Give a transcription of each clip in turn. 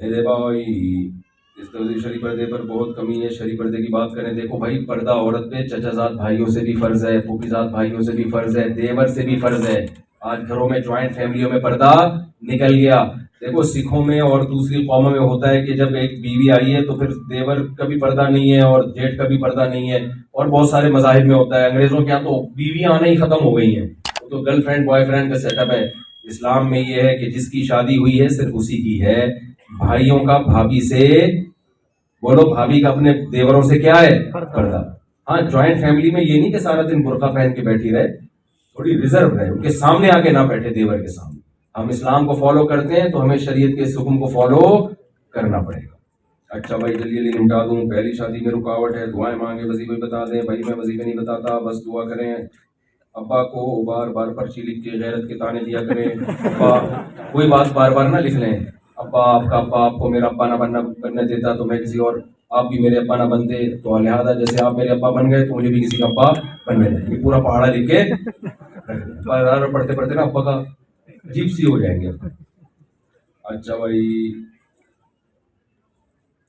میرے بھائی اس طرح شریف پردے پر بہت کمی ہے. شریف پردے کی بات کریں, دیکھو بھائی پردہ عورت پہ چچا زاد بھائیوں سے بھی فرض ہے, پھوپھی زاد بھائیوں سے بھی فرض ہے, دیور سے بھی فرض ہے. آج گھروں میں جوائنٹ فیملیوں میں پردہ نکل گیا. دیکھو سکھوں میں اور دوسری قوموں میں ہوتا ہے کہ جب ایک بیوی آئی ہے تو پھر دیور کا بھی پردہ نہیں ہے اور جیٹھ کا بھی پردہ نہیں ہے, اور بہت سارے مذاہب میں ہوتا ہے. انگریزوں کے یہاں تو بیویاں آنا ہی ختم ہو گئی ہیں, وہ تو گرل فرینڈ بوائے فرینڈ کا سیٹ اپ ہے. اسلام میں یہ ہے کہ جس کی شادی ہوئی ہے صرف اسی کی ہے. بھائیوں کا بھابھی سے, بولو بھابھی کا اپنے دیوروں سے کیا ہے؟ پردہ. ہاں جوائنٹ فیملی میں یہ نہیں کہ سارا دن برقع پہن کے بیٹھی رہے, تھوڑی ریزرو رہے, ان کے سامنے آ کے نہ بیٹھے دیور کے سامنے. ہم اسلام کو فالو کرتے ہیں تو ہمیں شریعت کے اس حکم کو فالو کرنا پڑے گا. اچھا بھائی جلدی نمٹا دوں, پہلی شادی میں رکاوٹ ہے, دعائیں مانگے, وظیفے بتا دیں. بھائی میں وظیفے نہیں بتاتا, بس دعا کریں. ابا کو بار بار پرچی لکھ کے غیرت کے تانے دیا کریں. ابا کوئی بات بار بار نہ لکھ لیں. ابا آپ کا ابا آپ کو میرا ابا نہ بننے دیتا تو میں کسی اور, آپ بھی میرے ابا نہ بنتے تو لہٰذا جیسے آپ میرے ابا بن گئے تو مجھے بھی کسی کا ابا بننے دیں. یہ پورا پہاڑا لکھ کے پڑھتے پڑھتے نا ابا کا عجیب سی ہو جائیں گے. اچھا بھائی,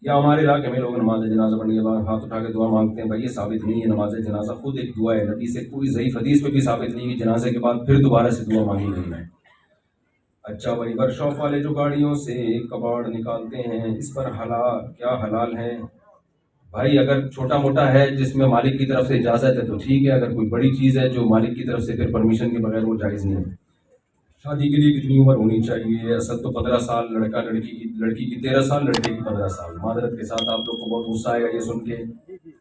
یا ہمارے علاقے میں لوگ نماز جنازہ پڑھنے کے بعد ہاتھ اٹھا کے دعا مانگتے ہیں. بھائی یہ ثابت نہیں ہے. نماز جنازہ خود ایک دعا ہے, نبی سے کوئی ضعیف حدیث میں بھی ثابت نہیں کہ جنازے کے بعد پھر دوبارہ سے دعا مانگی گئی ہے. اچھا بھائی, ورک شاپ والے جو گاڑیوں سے کباڑ نکالتے ہیں اس پر کیا حلال ہے؟ بھائی اگر چھوٹا موٹا ہے جس میں مالک کی طرف سے اجازت ہے تو ٹھیک ہے. اگر کوئی بڑی چیز ہے جو مالک کی طرف سے پھر پرمیشن کے بغیر, وہ جائز نہیں ہے. شادی کے لیے کتنی عمر ہونی چاہیے؟ اصل تو 15 سال لڑکی کی 13 سال, لڑکے کی 15 سال. معذرت کے ساتھ آپ لوگ کو بہت غصہ آئے گا یہ سن کے,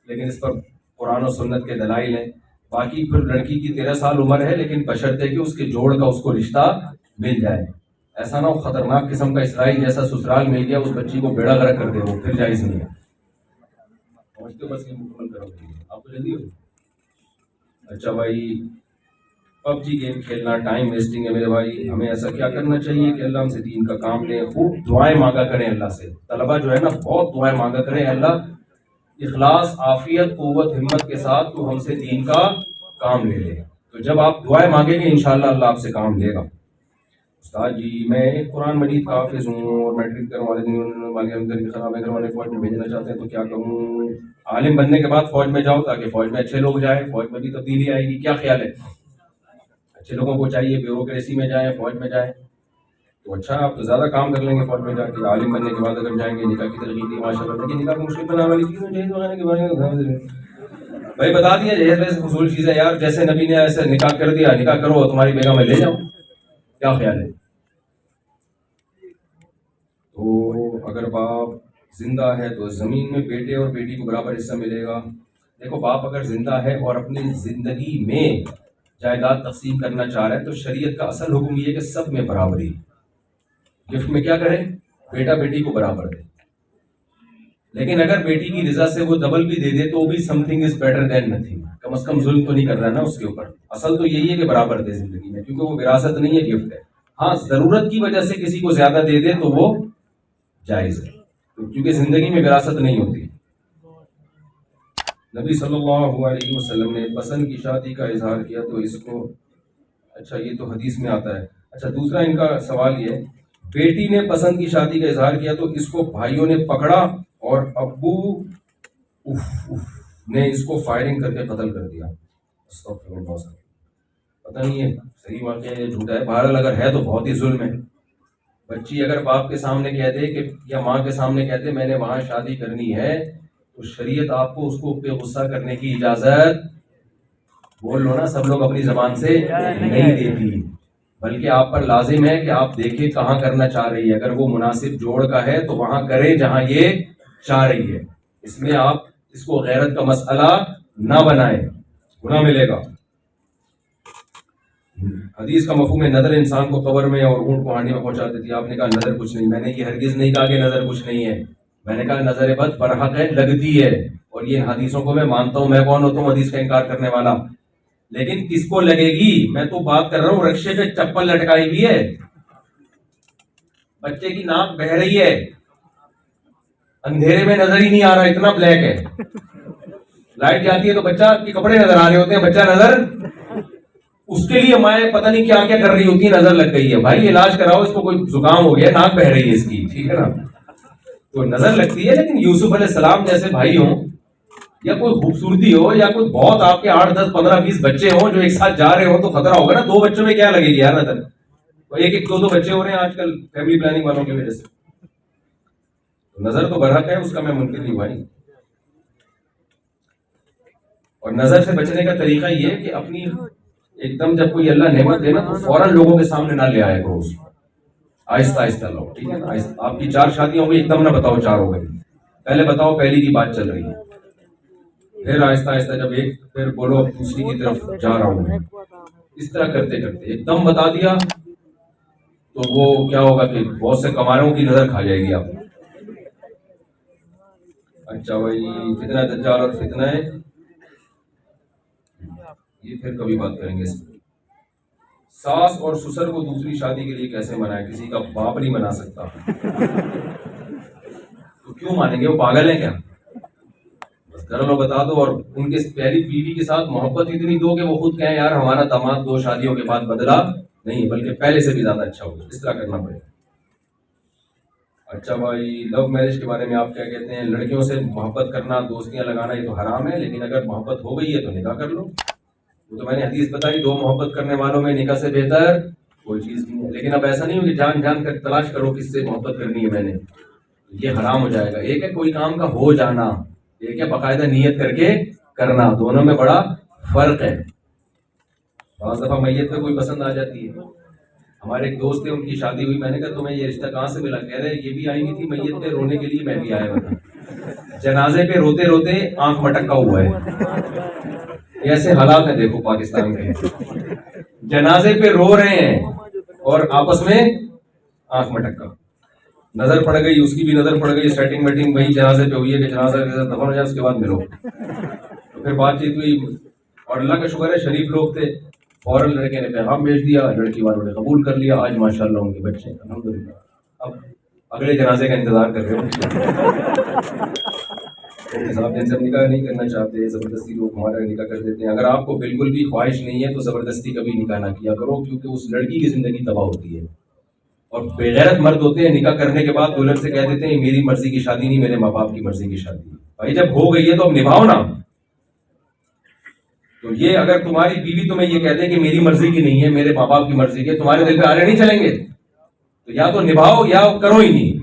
لیکن اس پر قرآن و سنت کے دلائل ہیں. باقی پھر لڑکی کی 13 سال عمر ہے, لیکن بشرطے کہ اس کے جوڑ کا اس کو رشتہ مل جائے. ایسا نہ ہو خطرناک قسم کا اسرائیل جیسا سسرال مل گیا, اس بچی کو بیڑا غرق کر دے, وہ پھر جائز نہیں ہے. پہنچتے بس یہ مکمل کرو آپ کو جلدی ہو. اچھا بھائی, پب جی گیم کھیلنا ٹائم ویسٹنگ ہے. میرے بھائی ہمیں ایسا کیا کرنا چاہیے کہ اللہ ہم سے دین کا کام لیں. خوب دعائیں مانگا کریں اللہ سے. طلبہ جو ہے نا بہت دعائیں مانگا کریں, اللہ اخلاص عافیت قوت ہمت کے ساتھ تو ہم سے دین کا کام لے لے. تو جب آپ دعائیں مانگیں گے انشاءاللہ اللہ آپ سے کام لے گا. استاد جی میں قرآن مجید کا حافظ ہوں اور میٹرک کروانے خراب ہے کروانے فوج میں بھیجنا چاہتے ہیں تو کیا کروں؟ عالم بننے کے بعد فوج میں جاؤ تاکہ فوج میں اچھے لوگ جائیں, فوج میں بھی تبدیلی آئے گی. کیا خیال ہے؟ اچھے لوگوں کو چاہیے بیوروکریسی میں جائیں, فوج میں جائیں تو اچھا آپ تو زیادہ کام کر لیں گے فوج میں جا کے. عالم بننے کے بعد اگر جائیں گے, نکاح کی ترغیب دی ماشاء اللہ, لیکن نکاح کو مشکل بنانے والی چیزیں جہیز وغیرہ کے بارے میں بھائی بتا دیا. جہیز ویسے فضول چیزیں یار, جیسے نبی نے ایسے نکاح کر دیا, نکاح کرو تمہاری بیگم میں لے جاؤ. کیا خیال ہے؟ تو اگر باپ زندہ ہے تو زمین میں بیٹے اور بیٹی کو برابر حصہ ملے گا. دیکھو باپ اگر زندہ ہے اور اپنی زندگی میں جائیداد تقسیم کرنا چاہ رہے ہیں تو شریعت کا اصل حکم یہ ہے کہ سب میں برابری. گفٹ میں کیا کریں؟ بیٹا بیٹی کو برابر دے. لیکن اگر بیٹی کی رضا سے وہ ڈبل بھی دے دے تو بھی something is better than nothing. کم از کم ظلم تو نہیں کر رہا نا اس کے اوپر. اصل تو یہی ہے کہ برابر دے زندگی میں, کیونکہ وہ وراثت نہیں ہے, گفٹ ہے. ہاں ضرورت کی وجہ سے کسی کو زیادہ دے دے تو وہ جائز ہے, کیونکہ زندگی میں وراثت نہیں ہوتی. نبی صلی اللہ علیہ وسلم نے پسند کی شادی کا اظہار کیا تو اس کو, اچھا یہ تو حدیث میں آتا ہے. اچھا دوسرا ان کا سوال یہ ہے, بیٹی نے پسند کی شادی کا اظہار کیا تو اس کو بھائیوں نے پکڑا اور ابو نے اس کو فائرنگ کر کے قتل کر دیا. پتہ نہیں ہے صحیح واقعہ ہے یا جھوٹا ہے, بہرحال اگر ہے تو بہت ہی ظلم ہے. بچی اگر باپ کے سامنے کہہ دے کہ یا ماں کے سامنے کہہ دے میں نے وہاں شادی کرنی ہے تو شریعت آپ کو اس کو پہ غصہ کرنے کی اجازت, بول لو نا سب لوگ اپنی زبان سے, نہیں دیتی, بلکہ آپ پر لازم ہے کہ آپ دیکھیں کہاں کرنا چاہ رہی ہے. اگر وہ مناسب جوڑ کا ہے تو وہاں کریں جہاں یہ چاہ رہی ہے. اس میں آپ اس کو غیرت کا مسئلہ نہ بنائیں, گناہ ملے گا. حدیث کا مفہوم ہے نظر انسان کو قبر میں اور اونٹ کو ہانڈی میں پہنچا دیتی ہے. آپ نے کہا نظر کچھ نہیں. میں نے یہ ہرگز نہیں کہا کہ نظر کچھ نہیں ہے. میں نے کہا نظر بد برحق ہے, لگتی ہے, اور یہ حدیثوں کو میں مانتا ہوں. میں کون ہوتا ہوں حدیث کا انکار کرنے والا؟ لیکن کس کو لگے گی؟ میں تو بات کر رہا ہوں رکشے پہ چپل لٹکائی ہوئی ہے, بچے کی ناک بہ رہی ہے, اندھیرے میں نظر ہی نہیں آ رہا, اتنا بلیک ہے. لائٹ جاتی ہے تو بچہ کے کپڑے نظر آ رہے ہوتے ہیں, بچہ نظر, اس کے لیے مائیں پتہ نہیں کیا کیا کر رہی ہوتی ہے, نظر لگ گئی ہے. بھائی علاج کراؤ اس کو, کوئی زکام ہو گیا, ناک بہ رہی ہے اس کی, ٹھیک ہے نا. تو نظر لگتی ہے، لیکن یوسف علیہ السلام جیسے بھائی ہوں، یا کوئی خوبصورتی ہو، یا کوئی بہت آپ کے 8 10 15 20 بچے ہوں جو ایک ساتھ جا رہے ہوں، تو خطرہ ہوگا نا. 2 بچوں میں کیا لگے گی یار نظر؟ ایک ایک 2 2 بچے ہو رہے ہیں آج کل فیملی پلاننگ والوں کی وجہ سے. نظر تو برحق ہے، اس کا میں منکر نہیں بھائی. اور نظر سے بچنے کا طریقہ یہ ہے کہ اپنی ایک دم جب کوئی اللہ نعمت دے نا تو فوراً لوگوں کے سامنے نہ لے آئے کرو اس کو. آہستہ آہستہ لو، ٹھیک ہے نا. آپ کی 4 شادیاں ہو گئی، ایک دم نہ بتاؤ 4 ہو گئی. پہلے بتاؤ پہلی کی بات چل رہی ہے، پھر آہستہ آہستہ جب ایک، پھر بولو اب دوسری کی طرف جا رہا ہوں میں. اس طرح کرتے کرتے ایک دم بتا دیا تو وہ کیا ہوگا کہ بہت سے کماروں کی نظر کھا جائے گی آپ. اچھا بھائی، فتنہ دجال اور فتنہ ہے یہ پھر کبھی بات کریں گے. ساس اور سسر کو دوسری شادی کے لیے کیسے منائے؟ کسی کا باپ نہیں منا سکتا تو کیوں مانیں گے؟ وہ پاگل ہیں کیا؟ بس کر لو، بتا دو. اور ان کے پہلی بیوی کے ساتھ محبت اتنی دو کہ وہ خود کہیں یار ہمارا داماد 2 شادیوں کے بعد بدلا نہیں، بلکہ پہلے سے بھی زیادہ اچھا ہوگا. اس طرح کرنا پڑے گا. اچھا بھائی، لو میرج کے بارے میں آپ کیا کہتے ہیں؟ لڑکیوں سے محبت کرنا، دوستیاں لگانا یہ تو حرام ہے، لیکن اگر محبت ہو گئی ہے تو نکاح کر لو. وہ تو میں نے حدیث بتائی، 2 محبت کرنے والوں میں نکاح سے بہتر کوئی چیز نہیں ہے. لیکن اب ایسا نہیں ہو کہ جان جان کر تلاش کرو کس سے محبت کرنی ہے میں نے، یہ حرام ہو جائے گا. ایک ہے کوئی کام کا ہو جانا، ایک ہے باقاعدہ نیت کر کے کرنا. دونوں میں بڑا فرق ہے. بعض دفعہ میت پہ کوئی پسند آ جاتی ہے. ہمارے ایک دوست تھے، ان کی شادی ہوئی. میں نے کہا تمہیں یہ رشتہ کہاں سے ملا؟ کہہ رہے یہ بھی آئی نہیں تھی میت پہ رونے کے لیے، میں بھی آیا ہوا تھا. جنازے پہ روتے روتے آنکھ مٹکا ہوا ہے. ایسے حالات ہیں دیکھو پاکستان کے. جنازے پہ رو رہے ہیں اور آپس میں آنکھ مٹکا. نظر پڑ گئی، اس کی بھی نظر پڑ گئی، سیٹنگ میٹنگ وہی جنازے پہ ہوئی ہے کہ جنازہ دفن ہو جائے اس کے بعد ملو. تو پھر بات چیت ہوئی اور اللہ کا شکر ہے شریف لوگ تھے. فوراً لڑکے نے پیغام بھیج دیا، لڑکی والوں نے قبول کر لیا. آج ماشاءاللہ ان کے بچے الحمدللہ. اب اگلے جنازے کا انتظار کر رہے ہو. صاحب جن سے نکاح نہیں کرنا چاہتے، زبردستی لوگ ہمارا نکاح کر دیتے ہیں. اگر آپ کو بالکل بھی خواہش نہیں ہے تو زبردستی کبھی نکاح نہ کیا کرو، کیونکہ اس لڑکی کی زندگی تباہ ہوتی ہے. اور بےغیرت مرد ہوتے ہیں نکاح کرنے کے بعد دلہن سے کہہ دیتے ہیں میری مرضی کی شادی نہیں، میرے ماں باپ کی مرضی کی شادی. بھائی جب ہو گئی ہے تو اب نبھاؤ نا. تو یہ اگر تمہاری بیوی تمہیں یہ کہتے ہیں کہ میری مرضی کی نہیں ہے، میرے ماں باپ کی مرضی کی، تمہارے دل پہ آرے نہیں چلیں گے. تو یا تو نبھاؤ یا کرو ہی نہیں.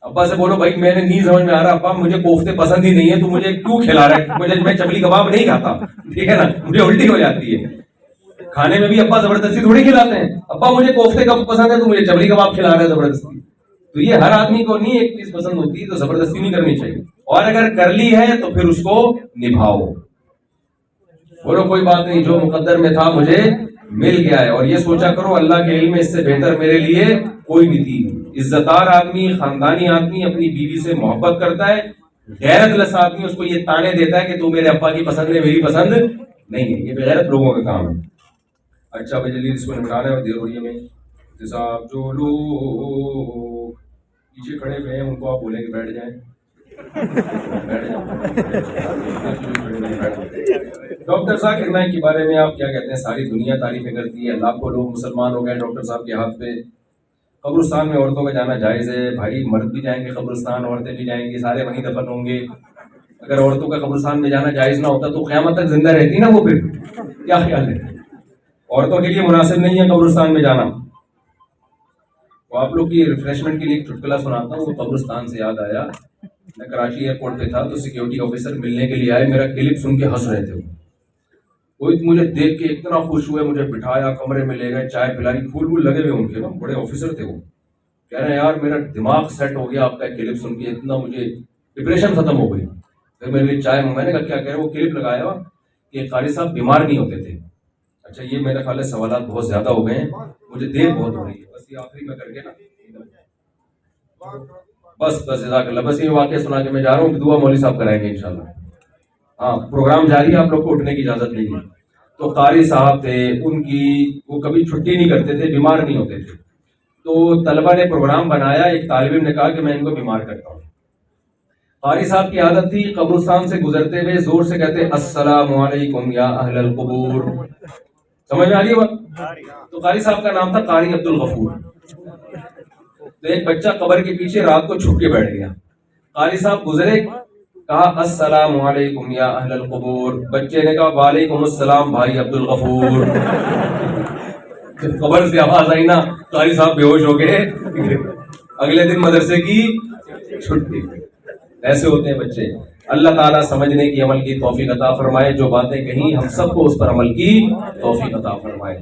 ابا سے بولو بھائی میں نے نہیں سمجھ میں آ رہا ابا، مجھے کوفتے پسند ہی نہیں ہے، تو مجھے کیوں کھلا رہا ہے؟ میں چبلی کباب نہیں کھاتا، ٹھیک ہے نا، مجھے الٹی ہو جاتی ہے. کھانے میں بھی ابا زبردستی تھوڑی کھلاتے ہیں. ابا مجھے کوفتے کب پسند ہے تو مجھے چبلی کباب کھلا رہا ہے زبردستی. تو یہ ہر آدمی کو نہیں ایک چیز پسند ہوتی، تو زبردستی نہیں کرنی چاہیے. اور اگر کر لی ہے تو پھر اس کو نبھاؤ. بولو کوئی بات نہیں، جو مقدر میں تھا مجھے مل گیا ہے. اور یہ سوچا کرو اللہ کے علم میں اس سے بہتر میرے لیے کوئی نہیں تھی. عزتدار آدمی، خاندانی آدمی اپنی بیوی سے محبت کرتا ہے. غیرت لس آدمی اس کو یہ تانے دیتا ہے کہ تو میرے ابا کی پسند ہے، میری پسند نہیں ہے. یہ بغیرت لوگوں کا کام ہے. اچھا بھائی جلدی اس کو نمٹانا ہے اور دیر ہو رہی ہے. میں احتساب جو لوگ پیچھے کھڑے ہوئے ہیں ان کو آپ بولیں کہ بیٹھ جائیں. ڈاکٹر ذاکر نائک کے بارے میں آپ کیا کہتے ہیں؟ ساری دنیا تعریفیں کرتی ہے، لاکھوں لوگ مسلمان ہو گئے ڈاکٹر صاحب کے ہاتھ پہ. قبرستان میں عورتوں کا جانا جائز ہے؟ بھائی مرد بھی جائیں گے قبرستان، عورتیں بھی جائیں گی، سارے وہیں دفن ہوں گے. اگر عورتوں کا قبرستان میں جانا جائز نہ ہوتا تو قیامت تک زندہ رہتی نا وہ. پھر کیا خیال ہے؟ عورتوں کے لیے مناسب نہیں ہے قبرستان میں جانا. وہ آپ لوگ کی ریفریشمنٹ کے لیے ایک چٹکلا سناتا ہوں. وہ قبرستان سے یاد آیا، میں کراچی ایئرپورٹ پہ تھا تو سیکیورٹی آفیسر ملنے کے لیے آئے. میرا کلپ سن کے ہنس رہے تھے. وہ مجھے دیکھ کے اتنا خوش ہوئے، مجھے بٹھایا، کمرے میں لے گئے، چائے پلائی، پھول وول لگے ہوئے ان کے. بڑے آفیسر تھے. وہ کہہ رہے ہیں یار میرا دماغ سیٹ ہو گیا آپ کا کلپ سن کے، اتنا مجھے ڈپریشن ختم ہو گئی. پھر میرے لیے چائے، میں نے کہا کیا کہہ رہے؟ وہ کلپ لگایا کہ قاری صاحب بیمار نہیں ہوتے تھے. اچھا یہ میرے خیال ہے سوالات بہت زیادہ ہو گئے ہیں، مجھے دیر بہت ہو رہی ہے. بس یہ آخری میں کر کے نا بس جزاک اللہ. بس یہ واقعہ سنا کے میں جا رہا ہوں. دعا مولوی صاحب کرائیں گے انشاءاللہ. ہاں پروگرام جاری ہے، آپ لوگ کو اٹھنے کی اجازت نہیں ہے. تو قاری صاحب تھے، ان کی وہ کبھی چھٹی نہیں کرتے تھے، بیمار نہیں ہوتے تھے. تو طلبہ نے پروگرام بنایا، ایک طالب علم نے کہا کہ میں ان کو بیمار کرتا ہوں. قاری صاحب کی عادت تھی قبرستان سے گزرتے ہوئے زور سے کہتے السلام علیکم یا اہل القبور. سمجھ میں آ رہی ہے بات؟ تو قاری صاحب کا نام تھا قاری عبد الغفور. تو ایک بچہ قبر کے پیچھے رات کو چھپ کے بیٹھ گیا. قاری صاحب گزرے، کہا السلام علیکم یا اہل القبور، بچے نے کہا وعلیکم السلام بھائی عبد الغفور۔ قبر سے آواز آئی نا، قاری صاحب بے ہوش ہو گئے، اگلے دن مدرسے کی چھٹی۔ ایسے ہوتے ہیں بچے۔ اللہ تعالیٰ سمجھنے کی، عمل کی توفیق عطا فرمائے۔ جو باتیں کہیں ہم سب کو اس پر عمل کی توفیق عطا فرمائے۔